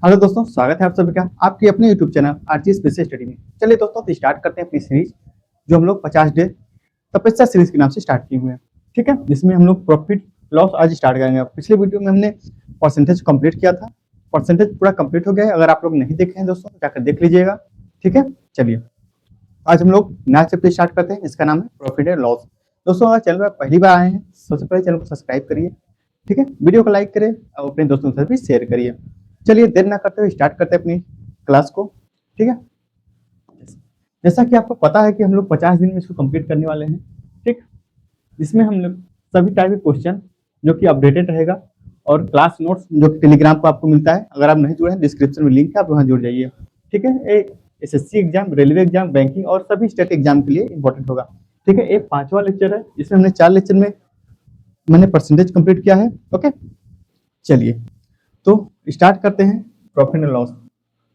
Hello दोस्तों, स्वागत है आप सभी का आपके अपने YouTube channel RGS business study में। चलिए दोस्तों, तो स्टार्ट करते हैं अपनी सीरीज जो हम लोग 50 डे तपस्या सीरीज के नाम से स्टार्ट किए हुए हैं। ठीक है, जिसमें हम लोग प्रॉफिट लॉस आज स्टार्ट करेंगे। पिछले वीडियो में हमने परसेंटेज कंप्लीट किया था, परसेंटेज पूरा कंप्लीट हो गया है। अगर आप लोग नहीं देखे हैं दोस्तों, जाकर देख लीजिएगा। ठीक है, चलिए आज हम लोग नया चैप्टर स्टार्ट करते हैं, जिसका नाम है प्रॉफिट एंड लॉस। दोस्तों, अगर चैनल पर पहली बार आए हैं, सबसे पहले चैनल को सब्सक्राइब करिए। ठीक है, वीडियो को लाइक करें और अपने दोस्तों के साथ भी शेयर करिए। चलिए देर ना करते हुए स्टार्ट करते हैं अपनी क्लास को। ठीक है, जैसा कि आपको पता है कि हम लोग 50 दिन में इसको कंप्लीट करने वाले हैं। ठीक, इसमें हम लोग सभी टाइप के क्वेश्चन जो कि अपडेटेड रहेगा और क्लास नोट्स जो टेलीग्राम पर आपको मिलता है। अगर आप नहीं जुड़े हैं, डिस्क्रिप्शन में लिंक है, आप वहाँ जुड़ जाइए। ठीक है, SSC exam, railway exam, banking और सभी स्टेट एग्जाम के लिए इंपॉर्टेंट होगा। ठीक है, एक 5वां लेक्चर है, इसमें हमने 4 लेक्चर में मैंने परसेंटेज कंप्लीट किया है। ओके, चलिए तो स्टार्ट करते हैं प्रॉफिट एंड लॉस।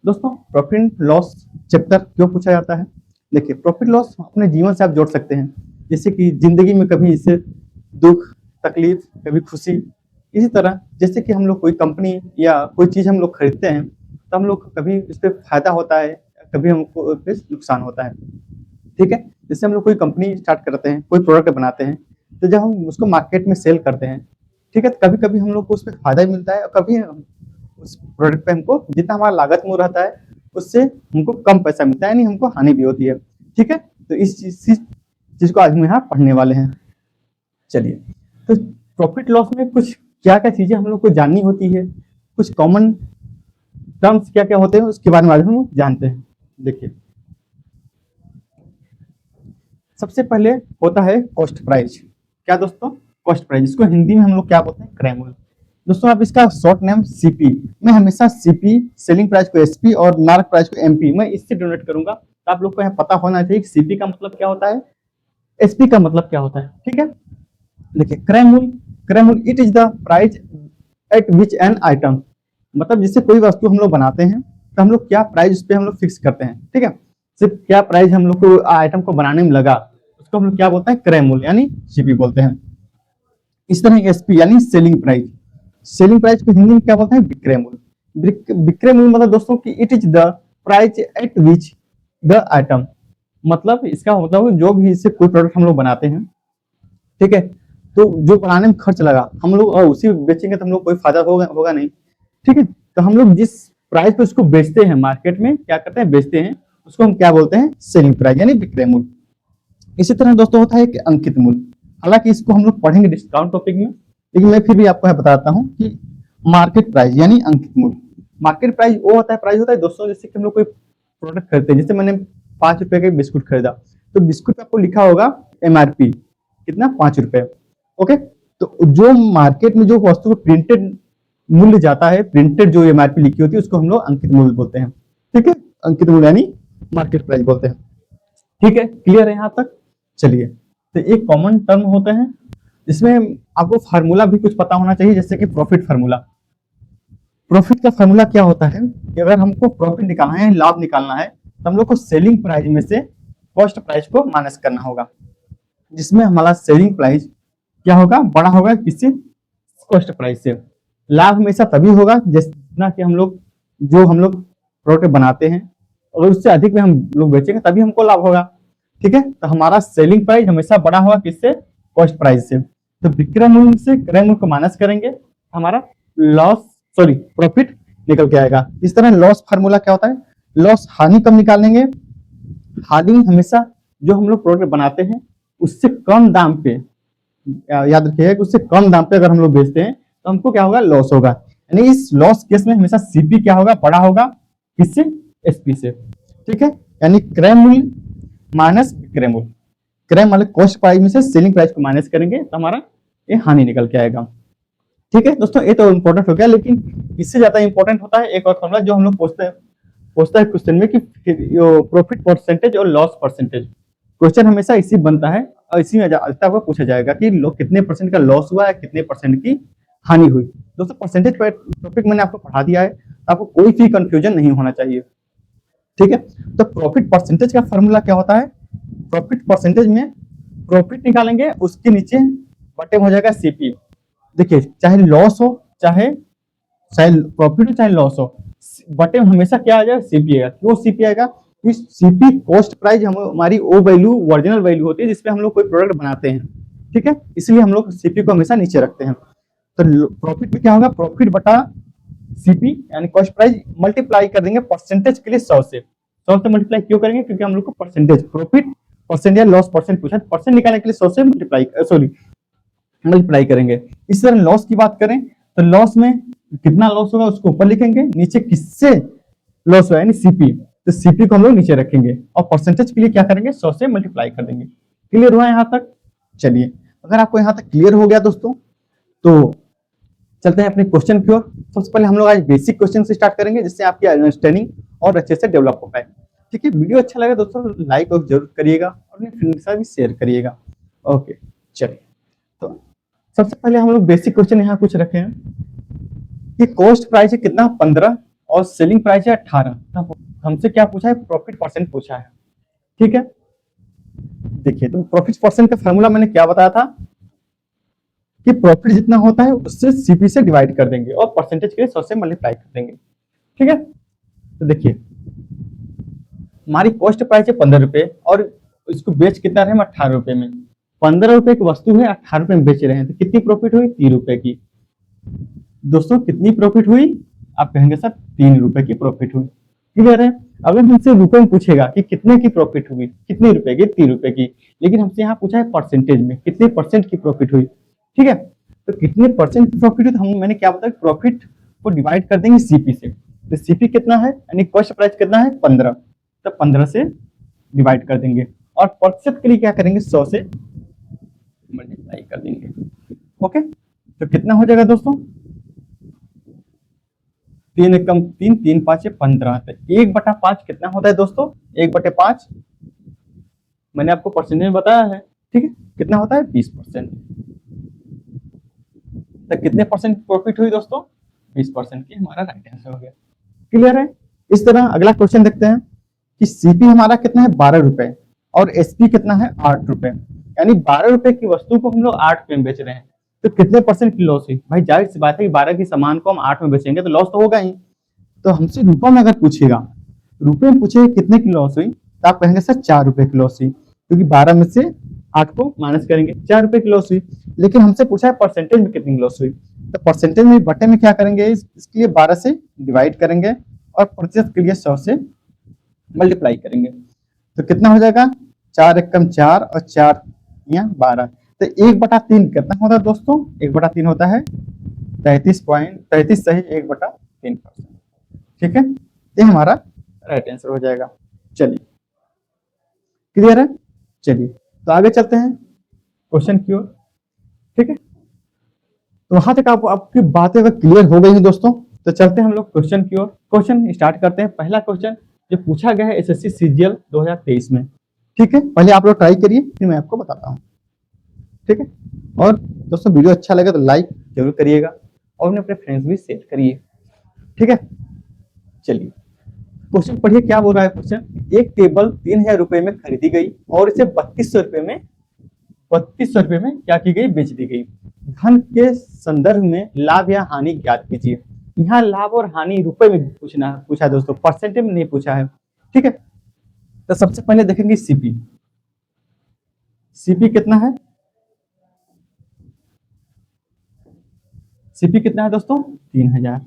दोस्तों, प्रॉफिट एंड लॉस चैप्टर क्यों पूछा जाता है? देखिए, प्रॉफिट लॉस अपने जीवन से आप जोड़ सकते हैं, जैसे कि जिंदगी में कभी इससे दुख तकलीफ, कभी खुशी। इसी तरह जैसे कि हम लोग कोई कंपनी या कोई चीज़ हम लोग खरीदते हैं तो हम लोग कभी इस पर फायदा होता है, कभी हमको इस पे नुकसान होता है। ठीक है, जैसे हम लोग कोई कंपनी स्टार्ट करते हैं, कोई प्रोडक्ट बनाते हैं, तो जब हम उसको मार्केट में सेल करते हैं, ठीक है, तो कभी कभी हम लोग को उस पर फायदा मिलता है और कभी उस प्रोडक्ट पे हमको जितना हमारा लागत में रहता है उससे हमको कम पैसा मिलता है, यानी हमको हानि भी होती है। ठीक है, तो इस चीज को आज हम यहाँ पढ़ने वाले हैं। चलिए, तो प्रॉफिट लॉस में कुछ क्या क्या चीजें हम लोग को जाननी होती है, कुछ कॉमन टर्म्स क्या क्या होते हैं, उसके बारे में आज हम जानते हैं। देखिए, सबसे पहले होता है कॉस्ट प्राइस। क्या दोस्तों? कॉस्ट प्राइस, इसको हिंदी में हम लोग क्या बोलते हैं? क्रय मूल्य। दोस्तों, आप इसका शॉर्ट नेम सीपी, मैं हमेशा सीपी, सेलिंग प्राइस को एसपी और मार्क प्राइस को एमपी, मैं इससे डोनेट करूंगा। तो आप लोग को यहाँ पता होना चाहिए कि सीपी का मतलब क्या होता है, एसपी का मतलब क्या होता है। ठीक है, देखिए, क्रय मूल्य, क्रय मूल्य it is the price at which an item, मतलब जिससे कोई वस्तु हम लोग बनाते हैं तो हम लोग क्या प्राइस उस पर हम लोग फिक्स करते हैं। ठीक है, सिर्फ क्या प्राइस हम लोग को आइटम को बनाने में लगा, उसको हम लोग क्या बोलते हैं? क्रय मूल्य, यानी सीपी बोलते हैं। इस तरह एसपी यानी सेलिंग प्राइस, सेलिंग प्राइस को हिंदी में क्या बोलते हैं? विक्रय मूल्य। विक्रय मूल्य मतलब दोस्तों कि it is the price at which the item, मतलब इसका मतलब जो भी इससे कोई प्रोडक्ट हम लोग बनाते हैं, ठीक है, तो जो बनाने में खर्च लगा हम लोग और उसी बेचेंगे तो हम लोग कोई फायदा होगा नहीं। ठीक है, तो हम लोग जिस प्राइस पे उसको बेचते हैं, मार्केट में क्या करते हैं? बेचते हैं, उसको हम क्या बोलते हैं? सेलिंग प्राइस यानी विक्रय मूल्य। इसी तरह दोस्तों होता है कि अंकित मूल्य, हालांकि इसको हम लोग पढ़ेंगे डिस्काउंट टॉपिक में, लेकिन मैं फिर भी आपको बताता हूँ कि मार्केट प्राइस यानी अंकित मूल्य। मार्केट प्राइस वो होता है, प्राइस होता है दोस्तों, जैसे कि हम लोग कोई प्रोडक्ट खरीदते हैं, जैसे मैंने 5 रुपए का बिस्कुट खरीदा, तो बिस्कुट पे आपको लिखा होगा एमआरपी कितना? 5 रुपए। ओके, तो जो मार्केट में जो वस्तु को प्रिंटेड मूल्य जाता है, प्रिंटेड जो एमआरपी लिखी होती है, उसको हम लोग अंकित मूल्य बोलते हैं। ठीक है, अंकित मूल्य यानी मार्केट प्राइस बोलते हैं। ठीक है, क्लियर है यहाँ तक? चलिए, तो एक कॉमन टर्म होता है, इसमें आपको फार्मूला भी कुछ पता होना चाहिए, जैसे कि प्रॉफिट फार्मूला। प्रॉफिट का फार्मूला क्या होता है कि अगर हमको प्रॉफिट निकालना है, लाभ निकालना है, तो हम लोग को सेलिंग प्राइस में से कॉस्ट प्राइस को माइनस करना होगा, जिसमें हमारा सेलिंग प्राइस क्या होगा? बड़ा होगा किससे? कॉस्ट प्राइस से। लाभ हमेशा तभी होगा जितना कि हम लोग प्रोडक्ट बनाते हैं, और उससे अधिक में हम लोग बेचेंगे तभी हमको लाभ होगा। ठीक है, तो हमारा सेलिंग प्राइस हमेशा बड़ा होगा किससे? कॉस्ट प्राइस से। तो विक्रय मूल्य से क्रय मूल्य को माइनस करेंगे, हमारा प्रॉफिट निकल के आएगा। इस तरह लॉस फार्मूला क्या होता है? लॉस हानि कब निकालेंगे? हानि हमेशा जो हम लोग प्रोडक्ट बनाते हैं उससे कम दाम पे, याद रखिएगा कि उससे कम दाम पे अगर हम लोग बेचते हैं तो हमको क्या होगा? लॉस होगा। यानी इस लॉस केस में हमेशा सीपी क्या होगा? बड़ा होगा किससे? एसपी से। ठीक है, यानी क्रय मूल्य माइनस विक्रय मूल्य, क्रय मतलब कॉस्ट प्राइस में से सेलिंग प्राइस को माइनस करेंगे तो हमारा ये हानि निकल के आएगा। ठीक है दोस्तों, ये तो इंपॉर्टेंट हो गया, लेकिन इससे ज्यादा इंपॉर्टेंट होता है एक और फॉर्मूला जो हम लोग पूछता है क्वेश्चन में कि प्रॉफिट परसेंटेज और लॉस परसेंटेज। क्वेश्चन हमेशा इसी बनता है और इसी में आपको पूछा जाएगा कि कितने परसेंट का लॉस हुआ है, कितने परसेंट की हानि हुई। दोस्तों, परसेंटेज पर टॉपिक मैंने आपको पढ़ा दिया है, आपको कोई भी कंफ्यूजन नहीं होना चाहिए। ठीक है, तो प्रॉफिट परसेंटेज का फॉर्मूला क्या होता है? प्रॉफिट परसेंटेज में प्रॉफिट निकालेंगे, उसके नीचे बटे हो जाएगा सीपी। देखिए, चाहे लॉस हो, चाहे प्रॉफिट हो, चाहे लॉस हो, बटे में हमेशा क्या आ जाएगा, सीपी आएगा। क्यों सीपी आएगा? सीपी कॉस्ट प्राइस हमारी वो वैल्यू ओरिजिनल वैल्यू होती है जिसपे हम लोग कोई प्रोडक्ट बनाते हैं, ठीक है, इसलिए हम लोग सीपी को हमेशा नीचे रखते हैं। तो प्रॉफिट में क्या होगा, प्रॉफिट बटा सीपी यानी कॉस्ट प्राइस मल्टीप्लाई कर देंगे परसेंटेज के लिए 100 से। 100 से मल्टीप्लाई क्यों करेंगे? क्योंकि हम लोग को परसेंटेज प्रॉफिट परसेंट या लॉस परसेंट पूछा, परसेंट निकालने के लिए 100 से मल्टीप्लाई करेंगे। इस तरह लॉस की बात करें तो लॉस में कितना लॉस होगा उसको ऊपर लिखेंगे, नीचे किससे लॉस हुआ यानी सीपी, तो सीपी को हम लोग नीचे रखेंगे और परसेंटेज के लिए क्या करेंगे, 100 से मल्टीप्लाई कर देंगे। क्लियर हुआ यहाँ तक? चलिए, अगर आपको यहाँ तक क्लियर हो गया दोस्तों तो चलते हैं अपने क्वेश्चन की ओर। सबसे पहले हम लोग आज बेसिक क्वेश्चन से स्टार्ट करेंगे जिससे आपकी अंडरस्टैंडिंग और अच्छे से डेवलप हो पाए। ठीक है, वीडियो अच्छा लगे दोस्तों लाइक और जरूर करिएगा और अपने फ्रेंड के साथ भी शेयर करिएगा। ओके, चलिए, तो सबसे पहले हम लोग बेसिक क्वेश्चन यहाँ कुछ रखे हैं कि कॉस्ट प्राइस है कितना, 15 और सेलिंग प्राइस है 18। हमसे क्या पूछा है, प्रॉफिट परसेंट पूछा है। ठीक है, देखिए तो प्रॉफिट परसेंट का फॉर्मूला मैंने क्या बताया था कि प्रॉफिट जितना होता है उससे सीपी से डिवाइड कर देंगे और परसेंटेज के लिए 100 से मल्टीप्लाई कर देंगे। ठीक है, तो देखिए हमारी कॉस्ट प्राइस है 15 रुपए और इसको बेच कितना रहे हम 18 रुपए में। 15 रुपए की वस्तु है, 18 रुपए में बेच रहे हैं, तो कितनी प्रॉफिट हुई, 3 रुपए की। दोस्तों कितनी प्रॉफिट हुई, आप कहेंगे सर 3 रुपए की प्रॉफिट हुई। क्लियर है? अगर हमसे रुपए में पूछेगा कि कितने की प्रॉफिट हुई, कितने रुपए की, 3 रुपए की, लेकिन हमसे यहाँ पूछा है परसेंटेज में कितने परसेंट की प्रॉफिट हुई। ठीक है, तो कितने परसेंट की प्रॉफिट हुई, तो हम मैंने क्या बताया, प्रॉफिट को डिवाइड कर देंगे सीपी से। तो सीपी कितना है यानी कॉस्ट प्राइस कितना है 15, तो 15 से डिवाइड कर देंगे और प्रतिशत के लिए क्या करेंगे, 100 से मल्टीप्लाई कर देंगे। ओके, तो कितना हो जाएगा दोस्तों, 3 एकम 3, 3 5 15, तो 1/5 कितना होता है दोस्तों, 1/5 मैंने आपको परसेंटेज में बताया है। ठीक है, कितना होता है 20%। तो कितने परसेंट प्रॉफिट हुई दोस्तों, 20% की हमारा राइट आंसर हो गया। क्लियर है? इस तरह अगला क्वेश्चन देखते हैं कि सीपी हमारा कितना है 12 रुपए और एसपी कितना है 8 रुपए, यानी 12 रुपए की वस्तु को हम लोग 8 रुपए में बेच रहे हैं, तो कितने परसेंट की लॉस हुई। भाई जाहिर सी बात है कि 12 की सामान को हम 8 में बेचेंगे तो लॉस तो होगा ही। तो हमसे रुपए में अगर पूछेगा, रुपए में पूछेगा कितने की लॉस हुई, तो आप कहेंगे सर 4 रुपए की लॉस हुई, क्योंकि 12 में से 8 को माइनस करेंगे, 4 रुपए की लॉस हुई। लेकिन हमसे पूछा है परसेंटेज में कितनी लॉस हुई, तो परसेंटेज में बटे में क्या करेंगे, इसके लिए 12 से डिवाइड करेंगे और प्रतिशत के लिए 100 से मल्टीप्लाई करेंगे। तो कितना हो जाएगा, 4 एकम 4 और 4 या 12, तो 1/3 कितना होता है दोस्तों, 1/3 होता है 33 सही 1/3%। ठीक है, ये हमारा राइट आंसर हो जाएगा। चलिए, क्लियर है? चलिए, तो आगे चलते हैं क्वेश्चन की ओर। ठीक है, तो वहां तक आपकी बातें अगर क्लियर हो गई हैं दोस्तों, तो चलते हैं हम लोग क्वेश्चन की ओर। क्वेश्चन स्टार्ट करते हैं। पहला क्वेश्चन जो पूछा गया है एसएससी सीजीएल 2023 में। ठीक है, पहले आप लोग ट्राई करिए फिर मैं आपको बताता हूँ। ठीक है, और दोस्तों वीडियो अच्छा लगे तो लाइक जरूर करिएगा और अपने फ्रेंड्स भी शेयर करिए। ठीक है, चलिए क्वेश्चन पढ़िए क्या बोल रहा है क्वेश्चन। एक टेबल 3000 रुपए में खरीदी गई और इसे 3200 रुपए में क्या की गई, बेच दी गई। धन के संदर्भ में लाभ या हानि ज्ञात कीजिए। यहाँ लाभ और हानि रुपए में पूछा दोस्तों, परसेंटेज में नहीं पूछा है। ठीक है, तो सबसे पहले देखेंगे सीपी। सीपी कितना है, सीपी कितना है दोस्तों 3000।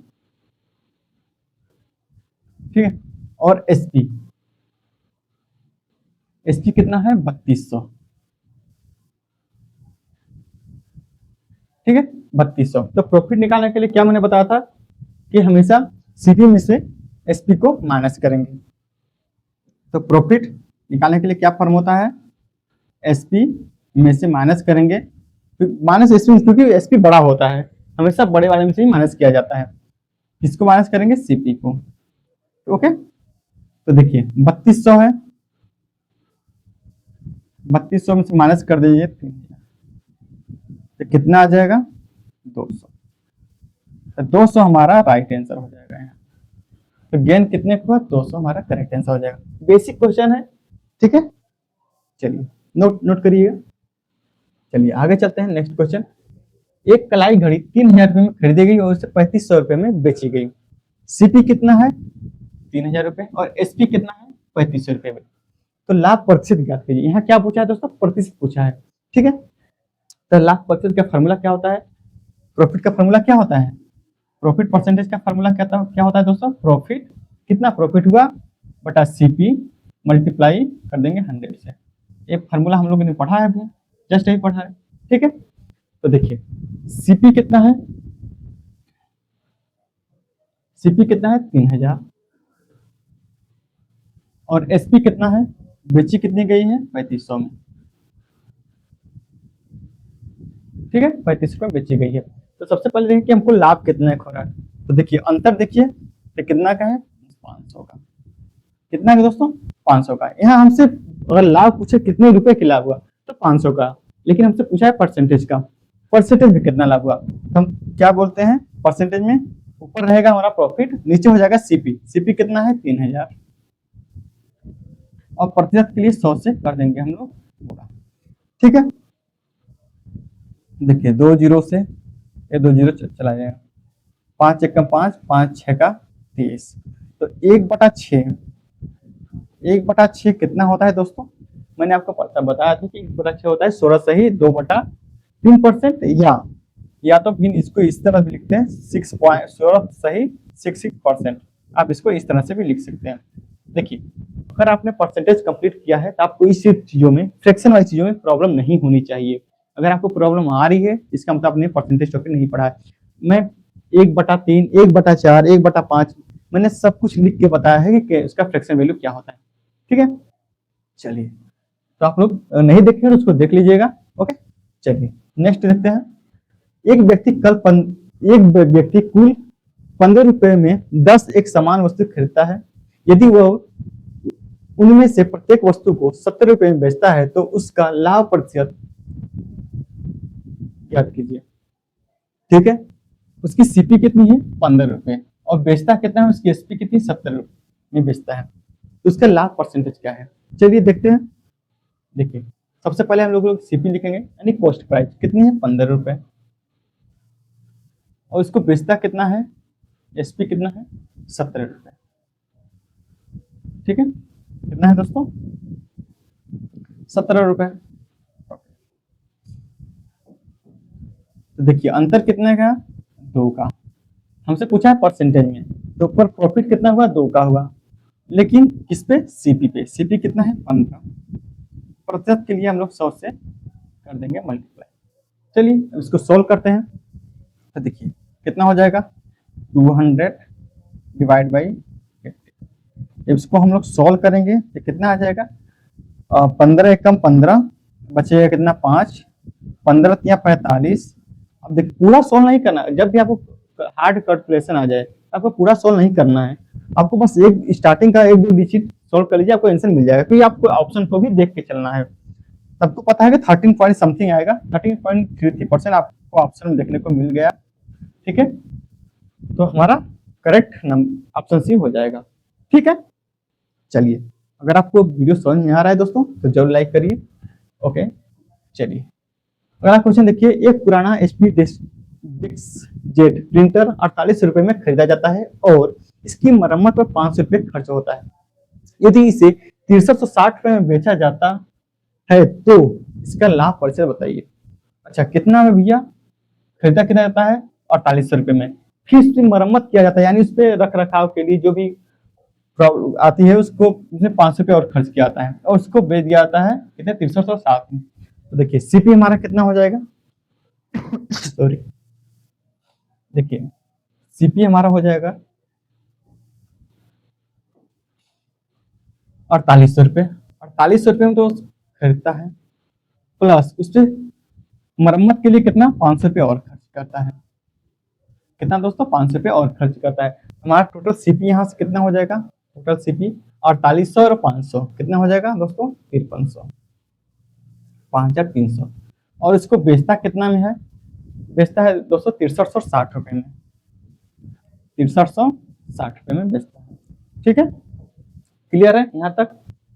ठीक है, और एसपी, एसपी कितना है 3200। ठीक है, 3200। तो प्रॉफिट निकालने के लिए क्या मैंने बताया था कि हमेशा सीपी में से एसपी को माइनस करेंगे। तो प्रॉफिट निकालने के लिए क्या फॉर्म होता है, एसपी में से माइनस करेंगे, माइनस एसपी, क्योंकि एसपी बड़ा होता है, हमेशा बड़े वाले में से ही माइनस किया जाता है। किसको माइनस करेंगे, सीपी को। ओके, तो देखिए 3200 है, 3200 में से माइनस कर दीजिए तो कितना आ जाएगा 200। तो 200 हमारा राइट आंसर हो जाएगा यहाँ। तो गेन कितने को, 200 हमारा करेक्ट आंसर हो जाएगा। बेसिक क्वेश्चन है। ठीक है, चलिए नोट करिएगा। चलिए आगे चलते हैं नेक्स्ट क्वेश्चन। एक कलाई घड़ी 3000 रुपए में खरीदी गई और उसे 3500 रुपए में बेची गई। सीपी कितना है 3000 रुपए और एसपी कितना है 3500 रुपए में। तो लाभ प्रतिशत ज्ञात कीजिए। यहाँ क्या पूछा है दोस्तों, प्रतिशत पूछा है, ठीक है। तो लाभ प्रतिशत का फॉर्मूला क्या होता है, प्रॉफिट का फॉर्मूला क्या होता है, प्रॉफिट परसेंटेज का फॉर्मूला क्या होता है दोस्तों, प्रॉफिट कितना प्रॉफिट हुआ बटा सीपी मल्टीप्लाई कर देंगे 100 से। ये फॉर्मूला हम लोगों ने पढ़ा है अभी, जस्ट यही पढ़ा है, ठीक है। तो देखिए सीपी कितना है, सीपी कितना है 3000 और एसपी कितना है, बेची कितनी गई है 3500 में, ठीक है, 3500 में बेची गई है। तो सबसे पहले देखिए कि हमको लाभ कितना है हो रहा है। तो देखिए अंतर देखिए तो कितना का है 500 का, कितना है दोस्तों 500 का। यहाँ हमसे अगर लाभ पूछे कितने रुपए की लाभ हुआ तो 500 का, लेकिन हमसे पूछा है परसेंटेज का, परसेंटेज में कितना लाभ हुआ। तो हम क्या बोलते हैं परसेंटेज में, ऊपर रहेगा हमारा प्रॉफिट, नीचे हो जाएगा सीपी, सीपी कितना है 3000 और प्रतिशत के लिए 100 से कर देंगे हम लोग पूरा, ठीक है। देखिए 2 जीरो से ये 2 जीरो चला जाएगा, 5 एक 5, 5 6 का 30, तो 1/6, 1/6 कितना होता है दोस्तों, मैंने आपको बताया था कि 1/6 होता है 16 सही 2/3%, या तो फिर इसको इस तरह भी लिखते हैं 16 सही 66%, आप इसको इस तरह से भी लिख सकते हैं। देखिए अगर आपने परसेंटेज कंप्लीट किया है तो आपको इस चीजों में, फ्रैक्शन वाली चीजों में प्रॉब्लम नहीं होनी चाहिए। अगर आपको प्रॉब्लम आ रही है इसका मतलब आपने परसेंटेज टॉपिक नहीं पढ़ा है। मैं 1/3, 1/4, 1/5 मैंने सब कुछ लिख के बताया है कि उसका फ्रैक्शन वैल्यू क्या होता है, ठीक है। चलिए तो आप लोग नहीं देखे तो उसको देख लीजिएगा, ओके। चलिए नेक्स्ट देखते हैं। एक व्यक्ति कुल 15 रुपए में 10 एक समान वस्तु खरीदता है। यदि वह उनमें से प्रत्येक वस्तु को 70 रुपए में बेचता है तो उसका लाभ प्रतिशत याद कीजिए, ठीक है। उसकी सीपी कितनी है 15 रुपए और बेचता कितना है, उसकी एसपी कितनी 70 रुपए में बेचता है, तो उसका लाभ परसेंटेज क्या है। चलिए देखते हैं। देखिए सबसे पहले हम लोग सीपी लिखेंगे, यानी कॉस्ट प्राइस कितनी है 15 रुपए और इसको बेचता कितना है, एसपी कितना है 70 रुपए, ठीक है। कितना है दोस्तों 17 रुपए। तो देखिए अंतर कितने का 2 का, हमसे पूछा है परसेंटेज में, तो ऊपर प्रॉफिट कितना हुआ 2 का हुआ, लेकिन किस पे सीपी पे, सीपी कितना है 15, प्रतिशत के लिए हम लोग 100 से कर देंगे मल्टीप्लाई। चलिए इसको सोल्व करते हैं। तो देखिए कितना हो जाएगा 200 डिवाइड बाई 50, इसको हम लोग सोल्व करेंगे तो कितना आ जाएगा 15 एकम 15 बचेगा कितना 5, 15 या 45। अब देखिए पूरा सोल्व नहीं करना, जब भी आपको हार्ड कैलकुलेशन आ जाए आपको पूरा सोल्व नहीं करना है, आपको बस एक स्टार्टिंग का 1-2 डिजिट सोल्व कर लीजिए, आपको आंसर मिल जाएगा। क्योंकि आपको ऑप्शन को भी देख के चलना है। सबको पता है कि 13 पॉइंट समथिंग आएगा, 13.33% आपको ऑप्शन में देखने को मिल गया, ठीक है। तो हमारा करेक्ट ऑप्शन सी हो जाएगा, ठीक है। चलिए अगर आपको वीडियो समझ में आ रहा है दोस्तों तो जरूर लाइक करिए, ओके। चलिए अगला क्वेश्चन देखिए। एक पुराना एचपी जेड प्रिंटर 48 रुपए में खरीदा जाता है और इसकी मरम्मत पर 500 रुपए खर्च होता है। यदि इसे 6360 रुपए में बेचा जाता है तो इसका लाभ प्रतिशत बताइए। अच्छा कितना में भैया खरीदा कितना जाता है 48 रुपए में, फिर इसकी मरम्मत किया जाता है, यानी उस पर रख रखाव के लिए जो भी प्रॉब्लम आती है उसको उसमें 500 रुपये और खर्च किया जाता है और उसको बेच दिया जाता है कितने 6360 में। तो देखिए सीपी हमारा कितना हो जाएगा सॉरी, देखिए सीपी हमारा हो जाएगा 4800 रुपये, 4800 रुपये में तो खरीदता है, प्लस उस पर मरम्मत के लिए कितना 500 रुपये और खर्च करता है, कितना दोस्तों 500 रुपये और खर्च करता है। हमारा टोटल सीपी यहाँ से कितना हो जाएगा, टोटल सीपी 4800 और 500 कितना हो जाएगा दोस्तों 5300, 5300। और इसको बेचता कितना में है, बेचता है दोस्तों 6360 रुपये में, 6360 रुपये में बेचता है, ठीक है। क्लियर है यहाँ तक।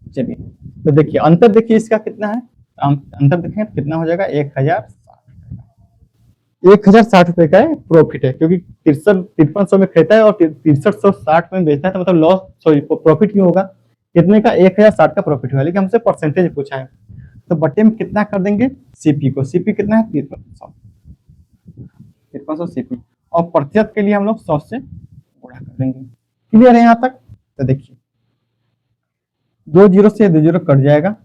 चलिए तो देखिए अंतर देखिए इसका कितना है, अंतर देखें कितना हो जाएगा 1060 रुपये का, ₹1060 का है प्रॉफिट है, क्योंकि 5300 में खरीदता है और 6360 में बेचता है, तो मतलब लॉस, सॉरी प्रॉफिट क्यों होगा, कितने का, 1060 का प्रॉफिट हुआ, लेकिन हमसे परसेंटेज पूछा है, तो बट्टे में कितना कर देंगे, सीपी को, सीपी कितना है 5300 सीपी, और प्रतिशत के लिए हम लोग 100 से गुणा कर देंगे। क्लियर है यहाँ तक? तो देखिए 2 जीरो से 2 जीरो कट जाएगा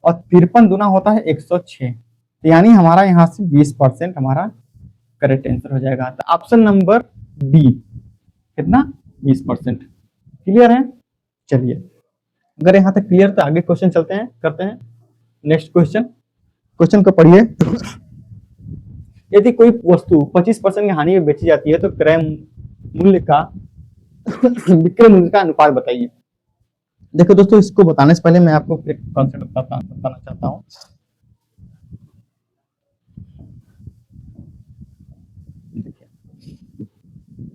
और 53 दूना होता है 106, यानी हमारा यहाँ से 20% हमारा करेक्ट आंसर हो जाएगा। तो ऑप्शन नंबर डी कितना, 20%। क्लियर है? चलिए, अगर यहाँ तक क्लियर तो आगे क्वेश्चन चलते हैं, करते हैं नेक्स्ट क्वेश्चन। क्वेश्चन को पढ़िए। यदि कोई वस्तु 25% की हानि में बेची जाती है तो क्रय मूल्य का विक्रय मूल्य का अनुपात बताइए। देखो दोस्तों, इसको बताने से पहले मैं आपको एक कॉन्सेप्ट बताना चाहता हूँ।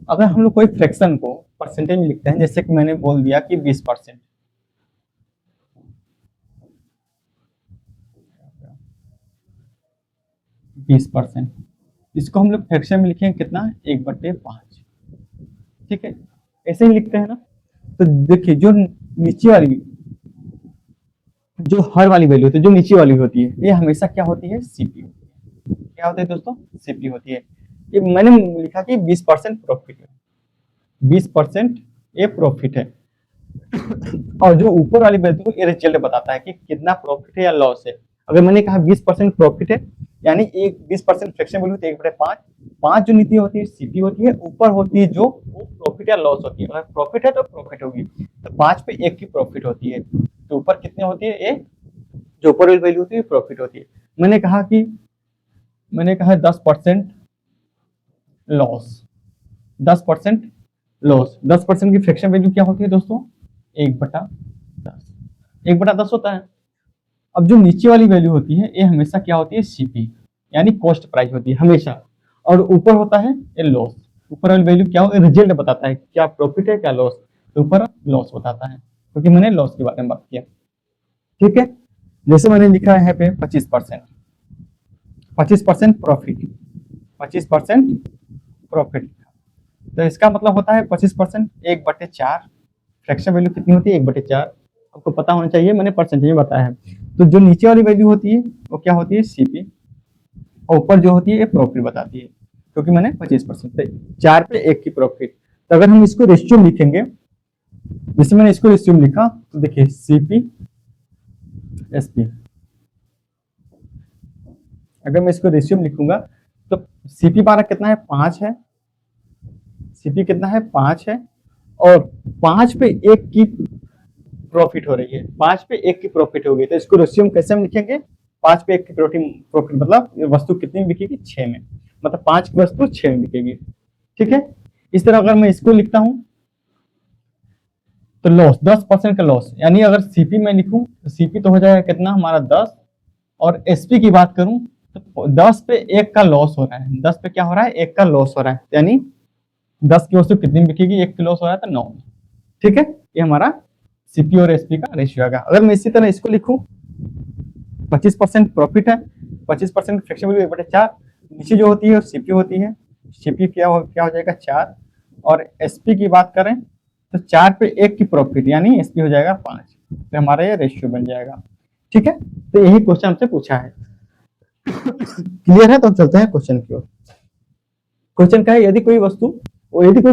अगर हम लोग कोई फ्रैक्शन को परसेंटेज में लिखते हैं, जैसे कि मैंने बोल दिया कि 20%, इसको हम लोग फ्रैक्शन में लिखेंगे कितना, 1/5। ठीक है, ऐसे ही लिखते हैं ना। तो देखिए जो नीचे वाली, जो हर वाली वैल्यू होती है, जो नीचे वाली होती है, ये हमेशा क्या होती है, सीपी होती है। क्या होती है दोस्तों, सीपी होती है। ये मैंने लिखा कि 20% प्रॉफिट है, 20% ये प्रॉफिट है, और जो ऊपर वाली वैल्यू ये रिजल्ट बताता है कि कितना प्रॉफिट है या लॉस है। अगर मैंने कहा 20% प्रॉफिट है, यानी एक 20% फ्रैक्शन वैल्यू तो 1/5, 5 जो नीचे होती है सीपी होती है, ऊपर होती है जो वो प्रॉफिट या लॉस होती है। अगर प्रॉफिट है तो प्रॉफिट होगी, तो 5 पे 1 की प्रॉफिट होती है, तो ऊपर कितने होती है, एक जो ऊपर वाली वैल्यू होती है प्रॉफिट होती है। मैंने कहा 10% लॉस, 10% लॉस, 10% की फ्रैक्शन वैल्यू क्या होती है दोस्तों, 1/10, 1/10 होता है। अब जो नीचे वाली वैल्यू होती है ये हमेशा क्या होती है, सीपी, यानी कॉस्ट प्राइस होती है हमेशा, और ऊपर होता है ये लॉस। ऊपर वाली वैल्यू क्या हो, रिजल्ट बताता है क्या प्रॉफिट है क्या लॉस, तो ऊपर लॉस बताता है, क्योंकि मैंने लॉस के बारे में बात किया। ठीक है, जैसे मैंने लिखा है यहाँ पे 25% प्रॉफिट, 25% प्रॉफिट, तो इसका मतलब होता है 25% 1/4, फ्रैक्शन वैल्यू कितनी होती है, 1/4, आपको पता होना चाहिए, मैंने परसेंटेज में बताया है। तो जो नीचे वाली वैल्यू होती है वो क्या होती है, सीपी, और ऊपर जो होती है ये प्रॉफिट बताती है, क्योंकि मैंने 25%, 4 पे 1 की प्रॉफिट। तो अगर हम इसको रेशियो में लिखेंगे, जैसे मैंने इसको रेशियो में लिखा, तो देखिए सीपी एसपी, अगर मैं इसको रेशियो में लिखूंगा तो सीपी हमारा कितना है, 5 है, सीपी कितना है, 5 है, और 5 पे 1 की प्रॉफिट हो रही है, 5 पे 1 की प्रॉफिट होगी, तो इसको रेशियो में कैसे हम लिखेंगे, 5 पे 1 की प्रॉफिट मतलब वस्तु कितनी में बिकेगी, 6 में, मतलब 5 की वस्तु 6 में बिकेगी। ठीक है, इस तरह अगर मैं इसको लिखता हूं तो लॉस, 10% का लॉस, यानी अगर सीपी में लिखूं तो सीपी तो हो जाएगा कितना हमारा 10, और एसपी की बात करूं तो 10 पे 1 का लॉस हो रहा है, 10 पे क्या हो रहा है, 1 का लॉस हो रहा है, यानी 10 की वस्तु कितनी में बिकेगी, 1 की लॉस हो रहा है तो 9 में। ठीक है, ये हमारा सीपी और एसपी का रेशियो आएगा। अगर मैं इसी तरह इसको लिखूं, 25% प्रॉफिट है, 25% फ्रैक्शन वैल्यू 1/4, नीचे जो होती है सीपी होती है, सीपी क्या हो जाएगा 4, और एसपी की बात करें तो 4 पे 1 की प्रॉफिट, यानी एसपी हो जाएगा 5, तो हमारा ये रेशियो बन जाएगा। ठीक है, तो यही क्वेश्चन हमसे पूछा है। क्लियर है? तो चलते हैं क्वेश्चन की ओर। क्वेश्चन का है, यदि कोई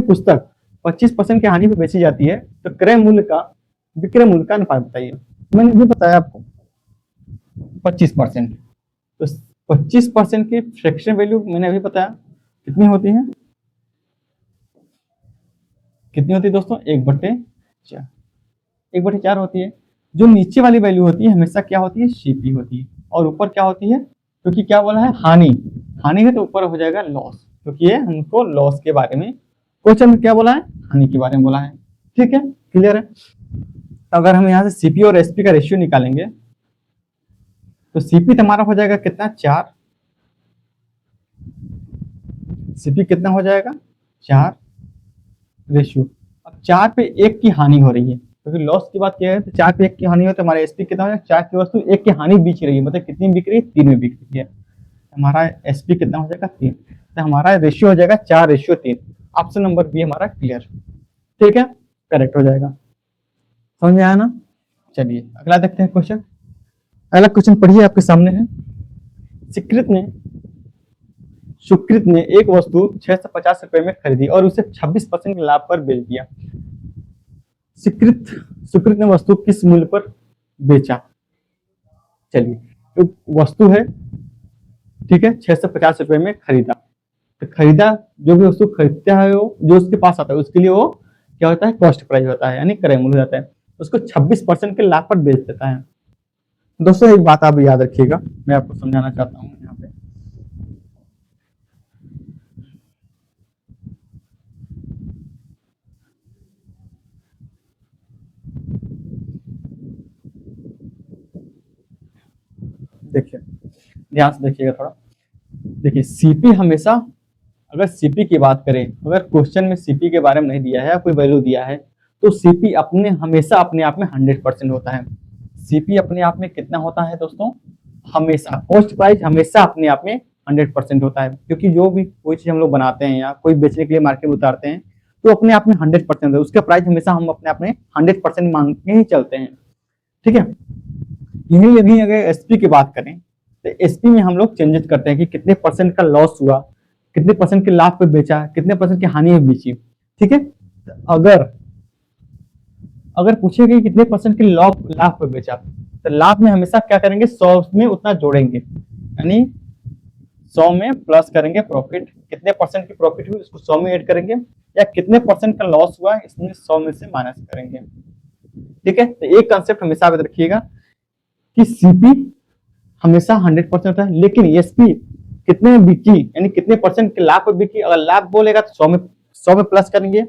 पुस्तक 25% की हानि पे बेची जाती है तो क्रय मूल्य का विक्रय मूल्य का अनुपात बताइए। मैंने भी बताया आपको 25%, तो 25% की फ्रैक्शन वैल्यू मैंने अभी बताया कितनी होती है, दोस्तों, 1/4, 1/4 होती है। जो नीचे वाली वैल्यू होती है हमेशा क्या होती है, सीपी होती है, और ऊपर क्या होती है, क्योंकि क्या बोला है, हानि है, तो ऊपर हो जाएगा लॉस, क्योंकि ये हमको लॉस के बारे में क्वेश्चन में क्या बोला है, हानि के बारे में बोला है। ठीक है, क्लियर है? अगर हम यहाँ से सीपी और एसपी का रेशियो निकालेंगे तो सीपी हमारा हो जाएगा कितना, 4, सीपी कितना हो जाएगा, 4 रेशियो। अब 4 पे 1 की हानि हो रही है, क्योंकि लॉस की बात क्या है, तो 4 पे 1 की हानि हो तो हमारा एसपी कितना हो जाएगा, 4 की वस्तु 1 की हानि बिक रही है, मतलब कितनी बिक रही है, 3 में बिक रही है। हमारा एसपी कितना हो जाएगा 3, तो हमारा रेशियो हो जाएगा 4:3। ऑप्शन नंबर बी हमारा क्लियर, ठीक है, करेक्ट हो जाएगा। समझ में आया ना? चलिए अगला देखते हैं क्वेश्चन। अगला क्वेश्चन पढ़िए, आपके सामने है। सुकृत ने सुकृत ने एक वस्तु 650 रुपए में खरीदी और उसे 26% के लाभ पर बेच दिया। सुकृत सुकृत ने वस्तु किस मूल्य पर बेचा? चलिए, तो वस्तु है, ठीक है, 650 रुपए में खरीदा। तो खरीदा, जो भी वस्तु खरीदता है वो जो उसके पास आता है उसके लिए वो क्या होता है, कॉस्ट प्राइस होता है, यानी क्रय मूल्य होता है। उसको 26% के लाभ पर बेच देता है। दोस्तों एक बात आप याद रखिएगा, मैं आपको समझाना चाहता हूँ यहाँ पे। देखिए ध्यान से देखिएगा थोड़ा। देखिए सीपी हमेशा, अगर सीपी की बात करें, अगर क्वेश्चन में सीपी के बारे में नहीं दिया है या कोई वैल्यू दिया है, तो सीपी हमेशा अपने आप में 100% होता है। सीपी अपने आप में कितना होता है दोस्तों? हमेशा कॉस्ट प्राइस हमेशा अपने आप में 100% होता है, क्योंकि जो भी कोई चीज हम लोग बनाते हैं या कोई बेचने के लिए मार्केट में उतारते हैं तो अपने आप में 100% है, उसका प्राइस हमेशा हम अपने आप में 100% मांग के ही चलते हैं, ठीक है। यही यदि अगर एसपी की बात करें तो एसपी में हम लोग चेंजेस करते हैं कि कितने परसेंट का लॉस हुआ, कितने परसेंट के लाभ पे बेचा, कितने परसेंट की हानि में बेची, ठीक है। तो अगर पूछे कि कितने परसेंट के लाभ पे बेचा, तो लाभ में हमेशा क्या करेंगे, 100 में उतना जोड़ेंगे, यानी 100 में प्लस करेंगे प्रॉफिट, कितने परसेंट की प्रॉफिट हुई उसको 100 में ऐड करेंगे, या कितने परसेंट का लॉस हुआ इसमें 100 में से माइनस करेंगे, ठीक है। तो एक कंसेप्ट हमेशा याद रखिएगा कि सीपी हमेशा 100% होता है, लेकिन एसपी कितने में बिकी, यानी कितने परसेंट के लाभ पर बिकी। अगर लाभ बोलेगा तो 100 में प्लस करेंगे,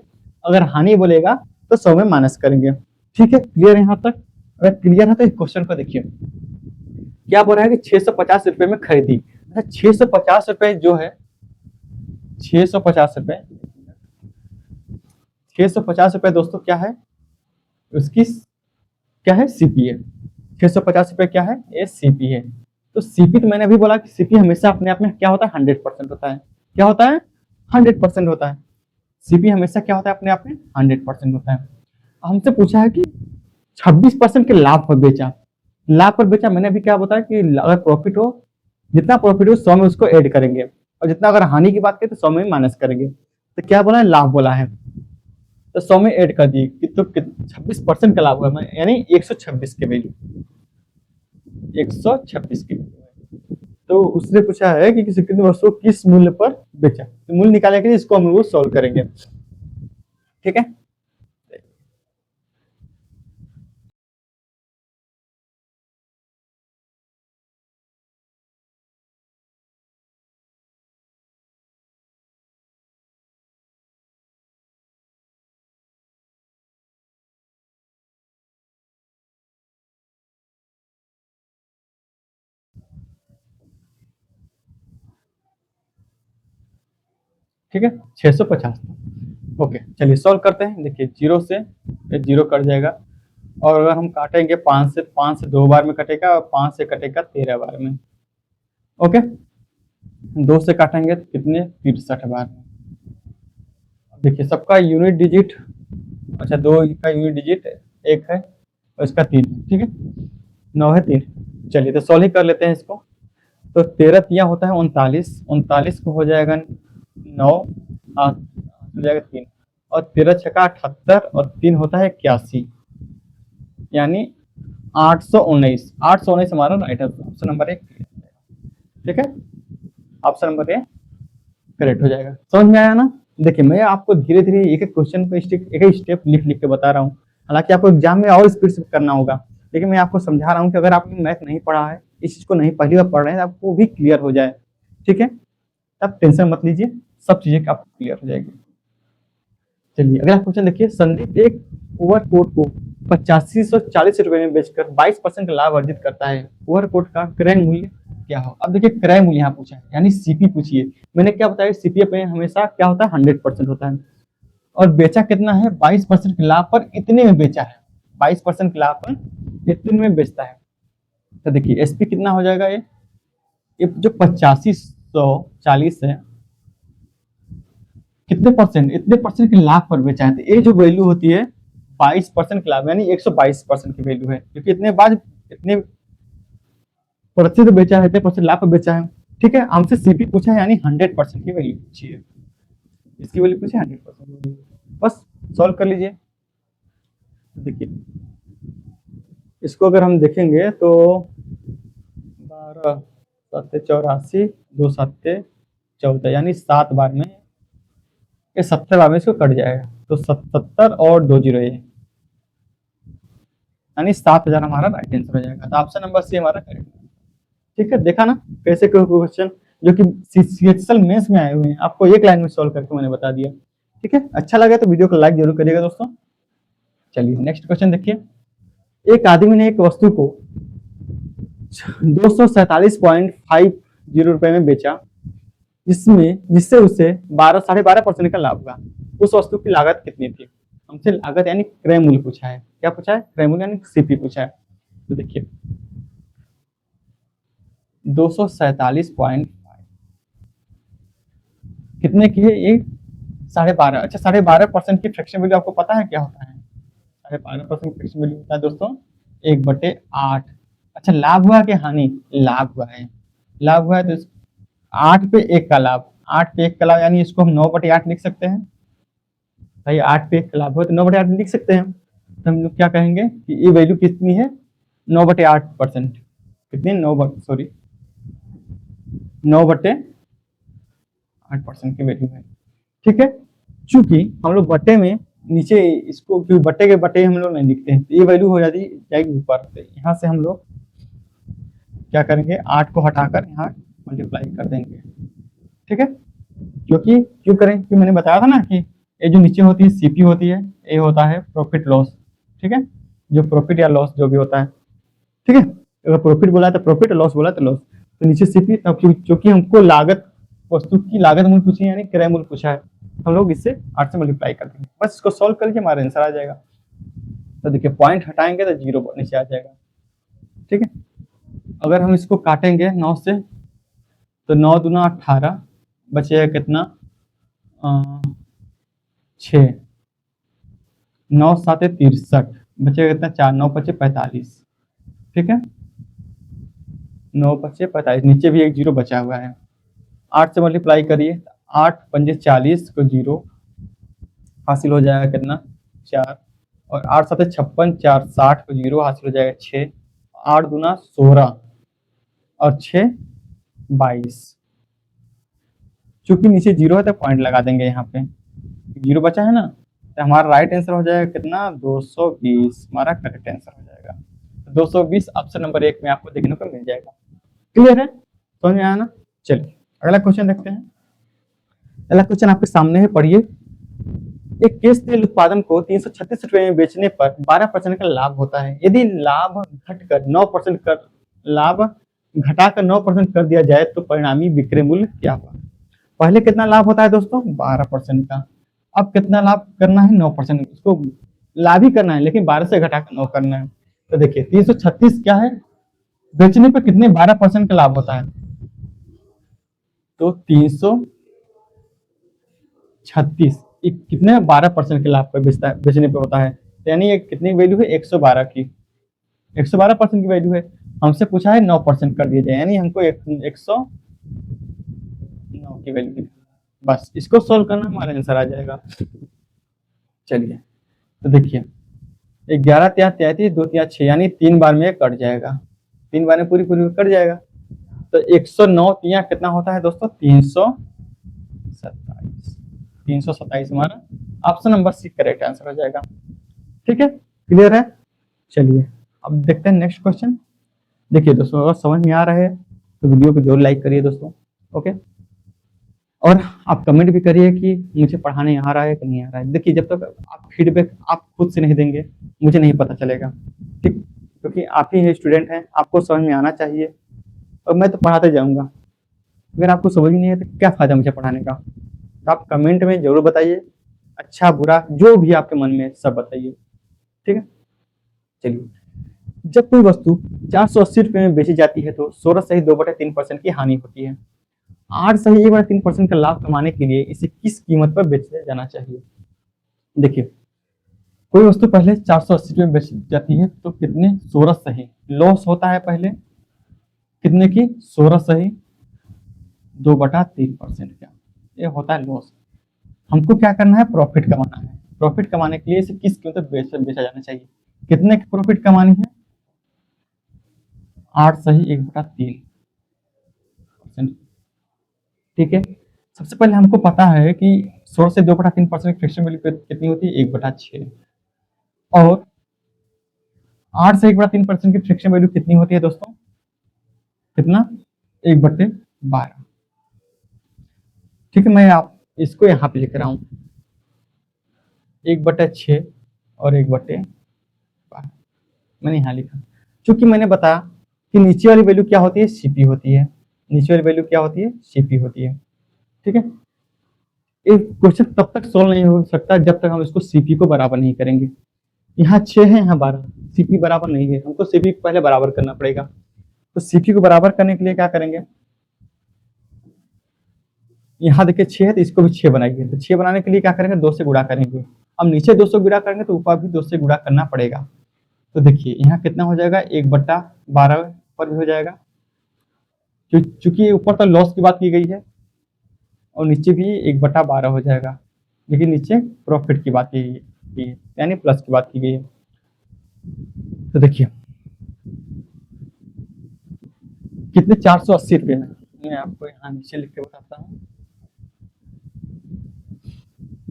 अगर हानि बोलेगा तो 100 में माइनस करेंगे, ठीक है। क्लियर है यहाँ तक? अगर क्लियर है तो इस क्वेश्चन को देखिए, क्या बोल रहा है कि 650 रुपए में खरीदी। अच्छा 650 रुपए जो है, 650 रुपए 650 रुपए दोस्तों क्या है, उसकी क्या है, सीपी है। 650 रुपए क्या है, ये सीपी है। तो सीपी तो मैंने अभी बोला कि सीपी हमेशा अपने आप में क्या होता है, 100% होता है। क्या होता है, 100% होता है। सीपी हमेशा क्या होता है, अपने आप में 100% होता है। हमसे पूछा है कि 26% के लाभ पर बेचा। लाभ पर बेचा मैंने अभी क्या बताया कि अगर प्रॉफिट हो, जितना प्रॉफिट हो 100 में उसको ऐड करेंगे, और जितना अगर हानि की बात करें तो 100 में माइनस करेंगे। तो क्या बोला है, लाभ बोला है, तो 100 में ऐड कर दिए कि तो 26% का लाभ हुआ, यानी 126 के वैल्यू, 126 की। तो उसने पूछा है कि किसी कितनी वस्तु किस मूल्य पर बेचा, तो मूल्य निकालने के लिए इसको हम लोग सॉल्व करेंगे, ठीक है। ठीक है 650। ओके चलिए सॉल्व करते हैं। देखिए जीरो से जीरो कट जाएगा, और अगर हम काटेंगे 5 से 2 बार में कटेगा, और 5 से कटेगा 13 बार में। ओके 2 से काटेंगे तो कितने, 63 बार में। देखिए सबका यूनिट डिजिट, अच्छा 2 का यूनिट डिजिट 1 है और इसका 3 है, ठीक है, 9 है 3। चलिए तो सॉल्व ही कर लेते हैं इसको। तो 13 तिया होता है 39, 39 को हो जाएगा 9, हो जाएगा 3, और 13 छका 78, और 3 होता है 81, यानी 819। 819 हमारा राइट आंसर, ऑप्शन नंबर 1, ठीक है, ऑप्शन नंबर 1 करेक्ट हो जाएगा। समझ में आया ना? देखिए मैं आपको धीरे धीरे एक एक क्वेश्चन को एक एक स्टेप लिख लिख के बता रहा हूँ। हालांकि आपको एग्जाम में और स्पीड से करना होगा, लेकिन मैं आपको समझा रहा हूँ कि अगर आपने मैथ नहीं पढ़ा है, इस चीज को नहीं पहली बार पढ़ रहे हैं, आपको भी क्लियर हो जाए, ठीक है। तब टेंशन मत लीजिए, सब चीजें आपको क्लियर हो जाएगी। चलिए अगला क्वेश्चन देखिए। संदीप एक ओवरकोट को 8540 रुपए में बेचकर 22% का लाभ अर्जित करता है। ओवरकोट का क्रय मूल्य क्या हो? अब देखिए क्रय मूल्य यहाँ पूछा है, यानी सीपी पूछिए। मैंने क्या बताया, सीपी पे हमेशा क्या होता है, 100% होता है, और बेचा कितना है, 22% के लाभ पर इतने में बेचा है। 22% के लाभ पर इतने में बेचता है। तो देखिए एसपी कितना हो जाएगा, ये ये जो 8540 है, कितने परसेंट, इतने परसेंट के लाभ पर बेचा है। तो ये जो वैल्यू होती है 22% के लाभ, यानी 122% की वैल्यू है, क्योंकि इतने प्रतिशत बेचा है, इतने परसेंट लाभ पर बेचा है। ठीक है, हमसे सीपी पूछा है, यानी 100% की वैल्यू पूछी है, इसकी वैल्यू पूछी 100%। बस सॉल्व कर लीजिए। देखिए इसको अगर हम देखेंगे तो 12 7 84 2 7 14, यानी 7 बार में, ये 70 बार में इसको कट जाएगा, तो 77 और 2 जीरो, यानी 7000 हमारा राइट आंसर हो जाएगा। तो ऑप्शन नंबर सी हमारा करेक्ट। ठीक है, देखा ना कैसे क्वेश्चन जो कि सीएचएसएल मेंस में आए हुए हैं, आपको एक लाइन में सॉल्व करके मैंने बता दिया। ठीक है, अच्छा लगा तो वीडियो को लाइक जरूर करिएगा दोस्तों। चलिए नेक्स्ट क्वेश्चन देखिए। एक आदमी ने एक वस्तु को 247.50 रुपए में बेचा, जिससे उसे 12.5% का लाभ हुआ। उस वस्तु की लागत कितनी थी? हमसे लागत यानी क्रय मूल्य पूछा है। क्या पूछा है? क्रय मूल्य यानी सीपी पूछा है। तो देखिए 247.5 कितने की है? ये 12.5। अच्छा 12.5% की फ्रैक्शन वैल्यू आपको पता है क्या होता है? 12.5% फ्रैक्शन वैल्यू होता है दोस्तों 1/8। अच्छा लाभ हुआ कि हानि? लाभ हुआ है। लाभ हुआ है तो 8 पे 1 का लाभ, 8 पे 1 का लाभ, यानी इसको हम 9/8 लिख सकते हैं। भाई 8 पे 1 का लाभ हो तो 9/8 लिख सकते हैं। तो हम लोग क्या कहेंगे कि ये वैल्यू कितनी है? 9/8%। कितनी? 9/8% की वैल्यू है। ठीक है, चूंकि हम लोग बट्टे में नीचे इसको, क्योंकि बट्टे के बट्टे हम लोग नहीं लिखते हैं, तो ये वैल्यू हो जाएगी ऊपर। तो यहाँ से हम लोग क्या करेंगे? 8 को हटाकर यहाँ मल्टीप्लाई कर देंगे। ठीक है, क्यों करें? क्योंकि मैंने बताया था ना कि ये जो नीचे होती है सीपी होती है, ये होता है प्रॉफिट लॉस। ठीक है, जो प्रॉफिट या लॉस जो भी होता है। ठीक है, अगर प्रॉफिट बोला तो प्रॉफिट, लॉस बोला तो लॉस। तो नीचे सीपी, तब क्योंकि हमको लागत, वस्तु की लागत मूल्य पूछी है, यानी क्रय मूल्य पूछा है, हम लोग इससे 8 से मल्टीप्लाई कर देंगे। बस इसको सॉल्व करके हमारा आंसर आ जाएगा। तो देखिए पॉइंट हटाएंगे तो 0 नीचे आ जाएगा। ठीक है, अगर हम इसको काटेंगे 9 से तो 9 दूना 18, बचेगा कितना? 6, 9 7 63, बचेगा कितना? 4, 9 5 45। ठीक है, 9 5 45, नीचे भी एक 0 बचा हुआ है। 8 से मल्टीप्लाई करिए, 8 5 40 को 0 हासिल हो जाएगा कितना? 4, और 8 7 56, 4 60 को 0 हासिल हो जाएगा 6, 8 दूना 16 और 6 22। चूंकि नीचे 0 है तो पॉइंट लगा देंगे, यहाँ पे 0 बचा है ना, तो हमारा राइट आंसर हो जाएगा कितना? 220 हमारा करेक्ट आंसर हो जाएगा। 220 ऑप्शन नंबर 1 में आपको देखने को मिल जाएगा। क्लियर है? समझ में आया ना? चलिए अगला क्वेश्चन देखते हैं। अगला क्वेश्चन आपके सामने है, पढ़िए। एक केस तेल उत्पादन को 336 रुपए में बेचने पर 12% का लाभ होता है। यदि लाभ घटकर 9% कर लाभ घटाकर 9% कर दिया जाए तो परिणामी विक्रय मूल्य क्या होगा? पहले कितना लाभ होता है दोस्तों? 12% का। अब कितना लाभ करना है? 9%। इसको लाभ ही करना है, लेकिन 12 से घटाकर 9 करना है। तो देखिए 336 क्या है? बेचने पर कितने? 12% का लाभ होता है। तो 336 कितने? 12% के लाभ पर बेचने पे होता है, यानी ये कितनी वैल्यू है? 112 की। 112% की वैल्यू है। हमसे पूछा है 9% कर दिया जाए, यानी हमको 109 की वैल्यू। बस इसको सोल्व करना, हमारा आंसर आ जाएगा। चलिए तो देखिए 11 3 33, 2 3 6, यानी 3 बार में कट जाएगा। 3 बार में पूरी कट जाएगा। तो 109 3 कितना होता है दोस्तों? 327। 327 हमारा option number C correct answer हो जाएगा। ठीक है, क्लियर है? चलिए अब देखते हैं नेक्स्ट क्वेश्चन। देखिए दोस्तों, अगर समझ में आ रहा है तो वीडियो को जरूर लाइक करिए दोस्तों। ओके, और आप कमेंट भी करिए कि मुझे पढ़ाने आ रहा है कि नहीं आ रहा है। देखिए जब तक आप फीडबैक आप खुद से नहीं देंगे, मुझे नहीं पता चलेगा। ठीक, क्योंकि आप ही स्टूडेंट हैं, आपको समझ में आना चाहिए, और मैं तो पढ़ाते जाऊंगा। अगर आपको समझ नहीं है तो क्या फायदा मुझे पढ़ाने का? तो आप कमेंट में जरूर बताइए, अच्छा बुरा जो भी आपके मन में सब बताइए। ठीक है, चलिए जब कोई वस्तु 480 रुपये में बेची जाती है तो 16 सही 2/3% की हानि होती है। 8 सही 1/3% का लाभ कमाने के लिए इसे किस कीमत पर बेचा जाना चाहिए? देखिए, कोई वस्तु पहले 480 रुपये में बेची जाती है तो कितने? 16 सही। लॉस होता है पहले कितने की? 16 सही 2/3% का, ये होता है लॉस। हमको क्या करना है? प्रॉफिट कमाना है। प्रॉफिट कमाने के लिए इसे किस कीमत पर बेचा जाना चाहिए? कितने की प्रॉफिट कमानी है? 8 सही 1/3%। ठीक है, सबसे पहले हमको पता है कि 16 से 2/3% फ्रिक्शन वैल्यू कितनी होती है? 1/6। और 8 से 1/3% की फ्रिक्शन वैल्यू कितनी होती है दोस्तों? कितना? 1/12। ठीक है, मैं आप इसको यहाँ पे लिख रहा हूँ 1/6 और 1/12 मैंने यहाँ लिखा, क्योंकि मैंने बताया कि नीचे वाली वैल्यू क्या होती है? सीपी होती है। नीचे वाली वैल्यू क्या होती है? सीपी होती है। ठीक है, एक क्वेश्चन तब तक सोल्व नहीं हो सकता जब तक हम इसको सीपी को बराबर नहीं करेंगे। यहाँ 6 है, यहाँ 12, सीपी बराबर नहीं है, हमको सीपी पहले बराबर करना पड़ेगा। तो सीपी को बराबर करने के लिए क्या करेंगे? यहाँ देखिए 6 है तो इसको भी 6 बनाइए। तो 6 बनाने के लिए क्या करेंगे? 2 से गुणा करेंगे। अब नीचे 2 से गुणा करेंगे तो ऊपर भी 2 से गुणा करना पड़ेगा। तो देखिए यहाँ कितना हो जाएगा? 1/12 पर भी हो जाएगा, क्योंकि ऊपर तो लॉस की बात की गई है और नीचे भी 1/12 हो जाएगा, लेकिन नीचे प्रॉफिट की बात की गई है, यानी प्लस की बात की गई है। तो देखिए कितने? 480 रुपये में। मैं आपको यहाँ नीचे लिख के बताता हूँ।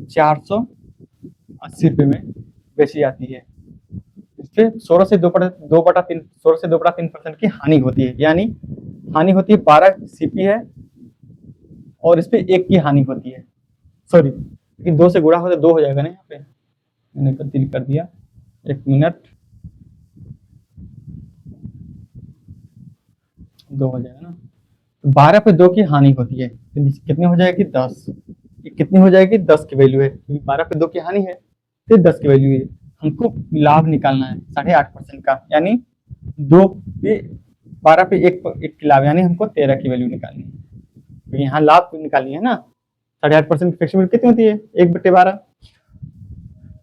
480 रुपये में बेची जाती है। इससे 16 से 2/3% की हानि होती है, यानी हानि होती है 12 सीपी है और इस पे 1 की हानि होती है। सॉरी, लेकिन 2 से गुणा होता है 2 हो जाएगा ना, यहाँ पे मैंने गलती कर दिया, 1 मिनट, 2 हो जाएगा ना। 12 पे 2 की हानि होती है तो कितनी हो जाएगी? 10। कितनी हो जाएगी? 10 की वैल्यू है, क्योंकि 12 पे 2 की हानि है तो 10 की वैल्यू है। हमको लाभ निकालना है 8.5% का, यानी 2 पे 12 पे 1 की लाभ, यानी हमको 13 की वैल्यू निकालनी है। तो यहाँ लाभ निकालनी है ना। 8.5% फ्रिक्शन वैल्यू कितनी होती है? 1/12।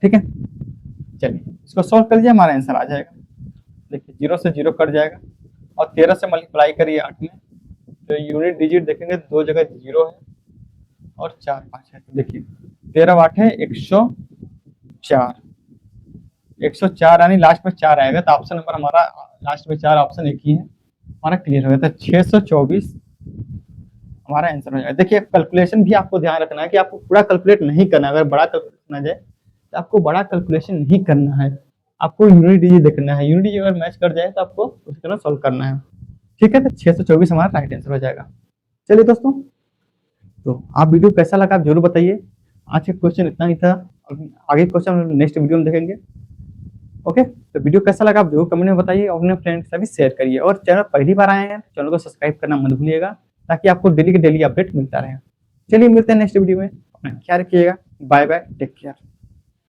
ठीक है, चलिए इसको सॉल्व कर दिया, हमारा आंसर आ जाएगा। देखिए 0 से 0 कट जाएगा और 13 से मल्टीप्लाई करिए 8 में, तो यूनिट डिजिट देखेंगे 2 जगह 0 है और 4 5 है। तो देखिए 13 8 है 104, 104 यानी लास्ट में 4 आएगा, तो ऑप्शन नंबर हमारा लास्ट में 4 ऑप्शन एक ही है, हमारा क्लियर हो गया। तो 624 हमारा आंसर हो जाएगा। देखिए कैलकुलेशन भी आपको ध्यान रखना है कि आपको पूरा कैलकुलेट नहीं करना है। अगर बड़ा कैलकुलेशन आ जाए तो आपको बड़ा कैलकुलेशन नहीं करना है, आपको यूनिट डिजिट देखना है। यूनिट डिजिट अगर मैच कर जाए तो आपको उसी तरह सॉल्व करना है। ठीक है, तो 624 हमारा राइट आंसर हो जाएगा। चलिए दोस्तों, तो आप वीडियो कैसा लगा आप जरूर बताइए। आज का क्वेश्चन इतना ही था, आगे क्वेश्चन नेक्स्ट वीडियो में देखेंगे। ओके, तो वीडियो कैसा लगा आप जरूर कमेंट में बताइए और अपने फ्रेंड से भी शेयर करिए। और चैनल पहली बार आए हैं चैनल को सब्सक्राइब करना मत भूलिएगा, ताकि आपको डेली के डेली अपडेट मिलता रहे। चलिए मिलते हैं नेक्स्ट वीडियो में, अपना ख्याल रखिएगा। Bye bye, take care.